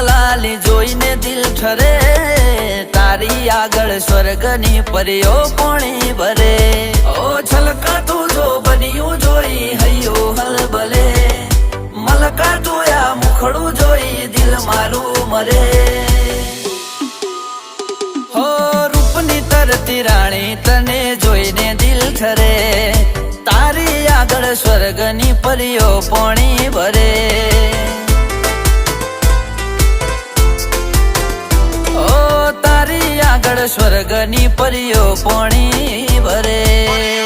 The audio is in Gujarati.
લાલી જોઈને દિલ ઠરે, તારી આગળ સ્વર્ગની પરીઓ પોણી ભરે. ઓ છલકાતું જો બન્યું જોઈ હૈયો હલબલે, મલકાતું આ મુખડું જોઈ દિલ મારું મરે. હો રૂપની તરતી રાણી તને જોઈને દિલ ઠરે, તારી આગળ સ્વર્ગની પરીઓ પોણી ભરે. ઓ તારી આગળ સ્વર્ગની પરીઓ પોણી ભરે.